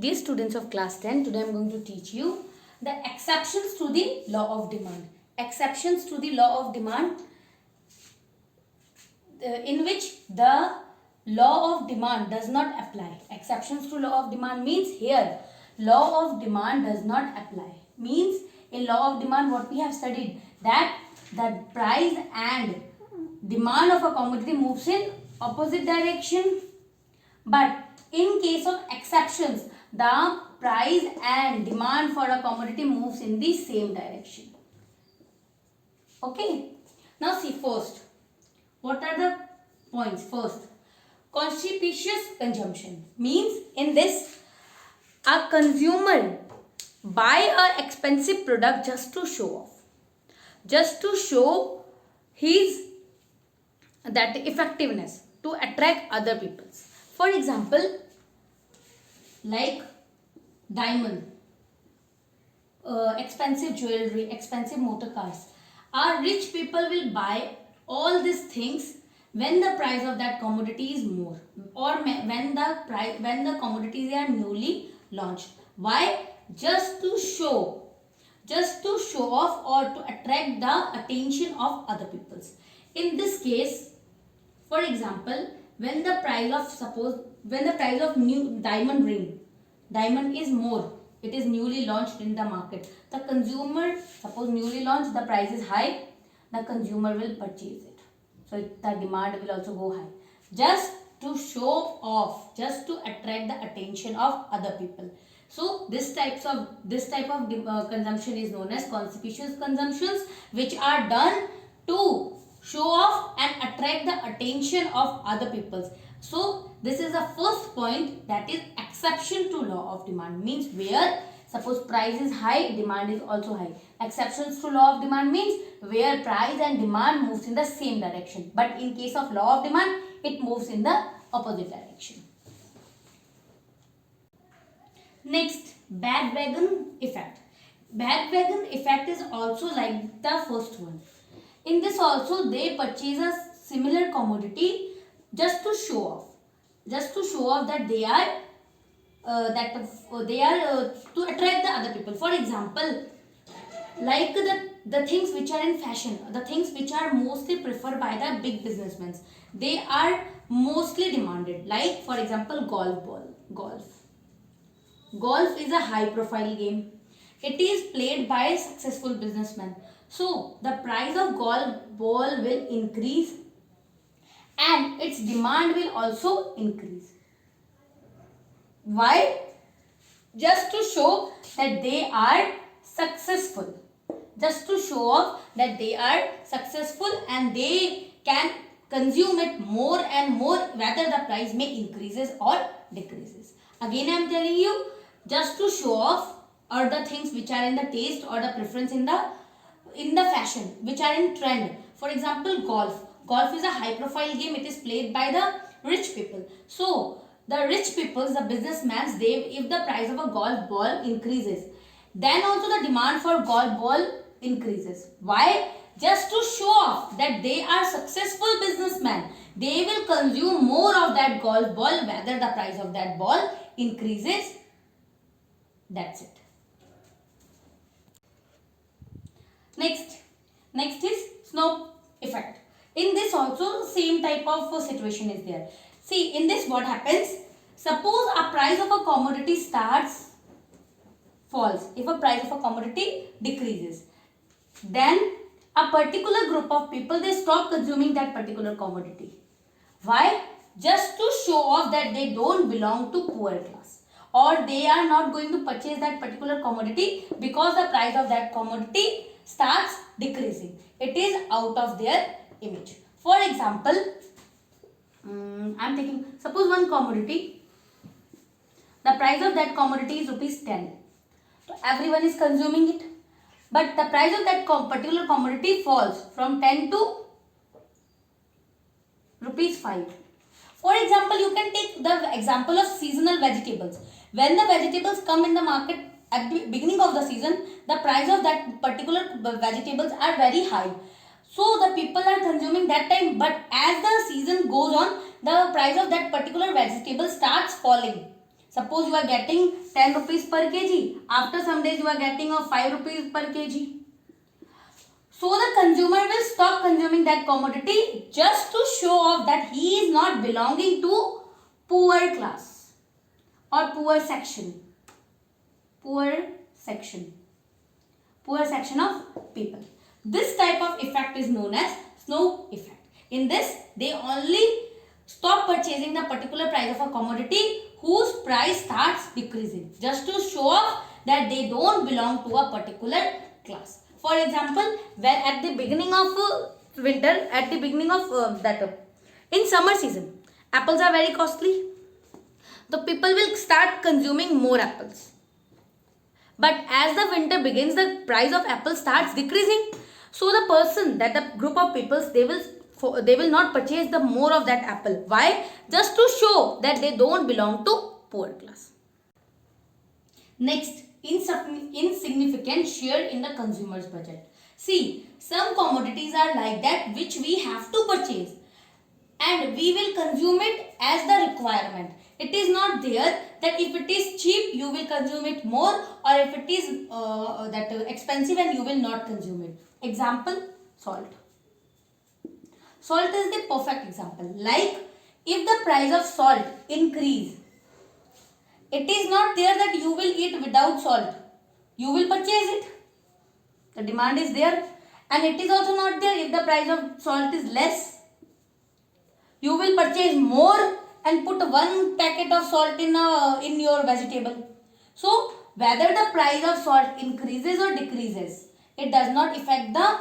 Dear students of class 10, today I am going to teach you the exceptions to the law of demand. Exceptions to the law of demand in which the law of demand does not apply. Exceptions to law of demand means here law of demand does not apply. Means in law of demand what we have studied, that the price and demand of a commodity moves in opposite direction. But in case of exceptions, the price and demand for a commodity moves in the same direction. Okay. Now see first. What are the points? First, conspicuous consumption means in this a consumer buy a expensive product just to show off, just to show his that effectiveness to attract other people. For example, like diamond, expensive jewelry, expensive motor cars. Our rich people will buy all these things when the price of that commodity is more, or when the commodities are newly launched. Why? Just to show off or to attract the attention of other peoples. In this case, for example, when the price of new diamond ring, diamond is more, it is newly launched in the market, the consumer, suppose newly launched, the price is high, the consumer will purchase it, so the demand will also go high, just to show off, just to attract the attention of other people. So this type of consumption is known as conspicuous consumptions, which are done to show off and attract the attention of other peoples. So this is the first point, that is exception to law of demand, means where suppose price is high, demand is also high. Exceptions to law of demand means where price and demand moves in the same direction, but in case of law of demand it moves in the opposite direction. Next, bandwagon effect. Bandwagon effect is also like the first one. In this also they purchase a similar commodity just to show off, that they are to attract the other people. For example, like the things which are in fashion, the things which are mostly preferred by the big businessmen, they are mostly demanded. Like for example, golf is a high profile game. It is played by successful businessmen. So the price of golf ball will increase and its demand will also increase. Why? Just to show that they are successful. Just to show off that they are successful and they can consume it more and more, whether the price may increases or decreases. Again I am telling you, just to show off, or the things which are in the taste or the preference in the fashion, which are in trend. For example, golf is a high profile game. It is played by the rich people. So the rich people, the businessmen, if the price of a golf ball increases, then also the demand for golf ball increases. Why? Just to show off that they are successful businessmen. They will consume more of that golf ball, whether the price of that ball increases. That's it. Next is snow effect. In this also same type of situation is there. See, in this what happens? Suppose a price of a commodity falls. If a price of a commodity decreases, then a particular group of people, they stop consuming that particular commodity. Why? Just to show off that they don't belong to poor class, or they are not going to purchase that particular commodity because the price of that commodity starts decreasing. It is out of their image. For example, I am taking, suppose one commodity, the price of that commodity is rupees 10. So everyone is consuming it. But the price of that particular commodity falls from 10 to rupees 5. For example, you can take the example of seasonal vegetables. When the vegetables come in the market at the beginning of the season, the price of that particular vegetables are very high. So the people are consuming that time, but as the season goes on, the price of that particular vegetable starts falling. Suppose you are getting 10 rupees per kg. After some days you are getting of 5 rupees per kg. So the consumer will stop consuming that commodity just to show off that he is not belonging to poor class or poor section. Poor section of people. This type of effect is known as snow effect. In this, they only stop purchasing the particular price of a commodity whose price starts decreasing just to show off that they don't belong to a particular class. For example, when at the beginning of winter, at the beginning of in summer season, apples are very costly. The people will start consuming more apples. But as the winter begins, the price of apple starts decreasing. So the person, that the group of peoples, they will not purchase the more of that apple. Why? Just to show that they don't belong to poor class. Next, insignificant share in the consumer's budget. See, some commodities are like that which we have to purchase and we will consume it as the requirement. It is not there that if it is cheap you will consume it more, or if it is expensive and you will not consume it. Example, salt. Salt is the perfect example. Like if the price of salt increase, it is not there that you will eat without salt. You will purchase it. The demand is there. And it is also not there if the price of salt is less. You will purchase more and put one packet of salt in your vegetable. So whether the price of salt increases or decreases, it does not affect the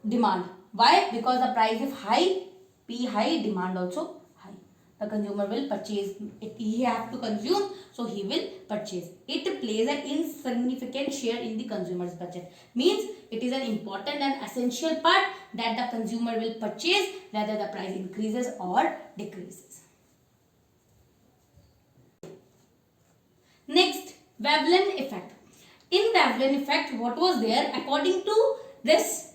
demand. Why? Because the price is high, P high, demand also high. The consumer will purchase it. He have to consume, so he will purchase. It plays an insignificant share in the consumer's budget. Means it is an important and essential part that the consumer will purchase whether the price increases or decreases. Next, Veblen effect. In Veblen effect, what was there? According to this,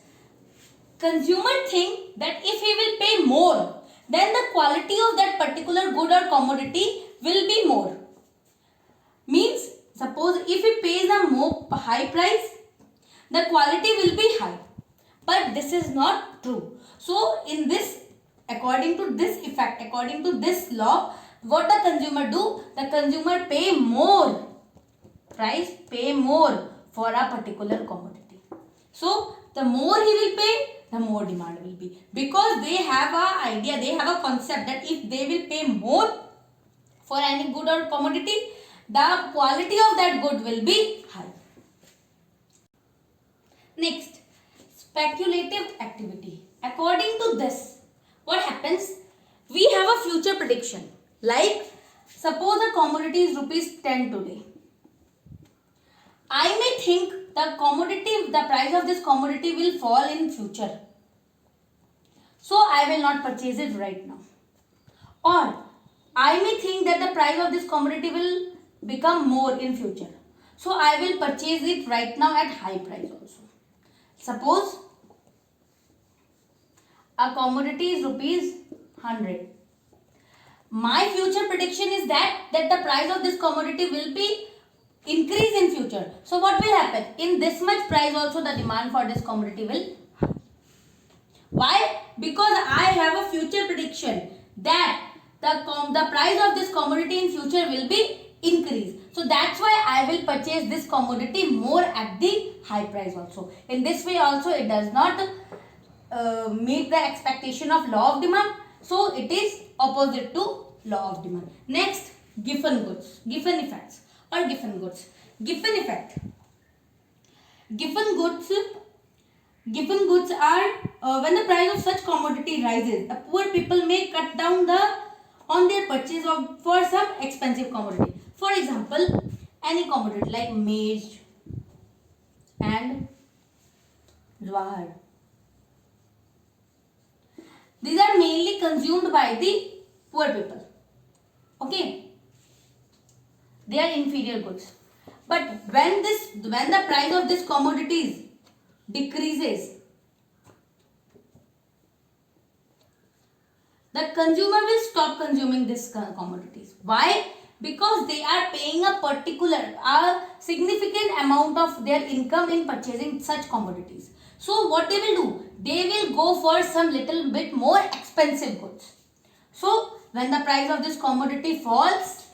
consumer think that if he will pay more, then the quality of that particular good or commodity will be more. Means, suppose if he pays a more high price, the quality will be high. But this is not true. So, in this, according to this effect, according to this law, what the consumer do? The consumer pay more price, pay more for a particular commodity. So, the more he will pay, the more demand will be. Because they have an idea, they have a concept that if they will pay more for any good or commodity, the quality of that good will be high. Next, speculative activity. According to this, what happens? We have a future prediction. Like, suppose a commodity is rupees 10 today. I may think the price of this commodity will fall in future. So, I will not purchase it right now. Or, I may think that the price of this commodity will become more in future. So, I will purchase it right now at high price also. Suppose, a commodity is rupees 100. My future prediction is that the price of this commodity will be increase in future. So what will happen? In this much price also the demand for this commodity will. Why? Because I have a future prediction that the price of this commodity in future will be increase. So that's why I will purchase this commodity more at the high price also. In this way also it does not meet the expectation of law of demand. So it is opposite to law of demand. Next, Giffen goods, Giffen effects or Giffen goods. Giffen effect. Giffen goods are when the price of such commodity rises, the poor people may cut down on their purchase for some expensive commodity. For example, any commodity like maize and jawar. These are mainly consumed by the poor people. Okay, they are inferior goods. But when the price of this commodities decreases, the consumer will stop consuming these commodities. Why? Because they are paying a significant amount of their income in purchasing such commodities. So what they will do? They will go for some little bit more expensive goods. So when the price of this commodity falls,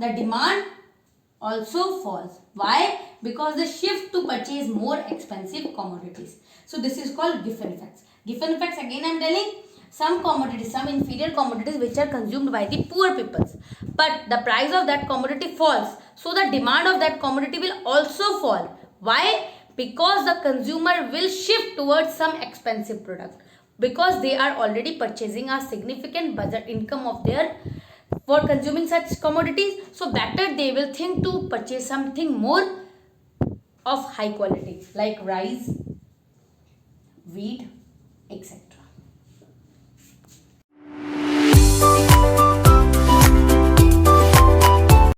the demand also falls. Why? Because they shift to purchase more expensive commodities. So this is called Giffen effects. Giffen effects, again I am telling, some commodities, some inferior commodities which are consumed by the poor peoples, but the price of that commodity falls, so the demand of that commodity will also fall. Why? Because the consumer will shift towards some expensive product, because they are already purchasing a significant budget income of their for consuming such commodities. So better they will think to purchase something more of high quality like rice, wheat, etc.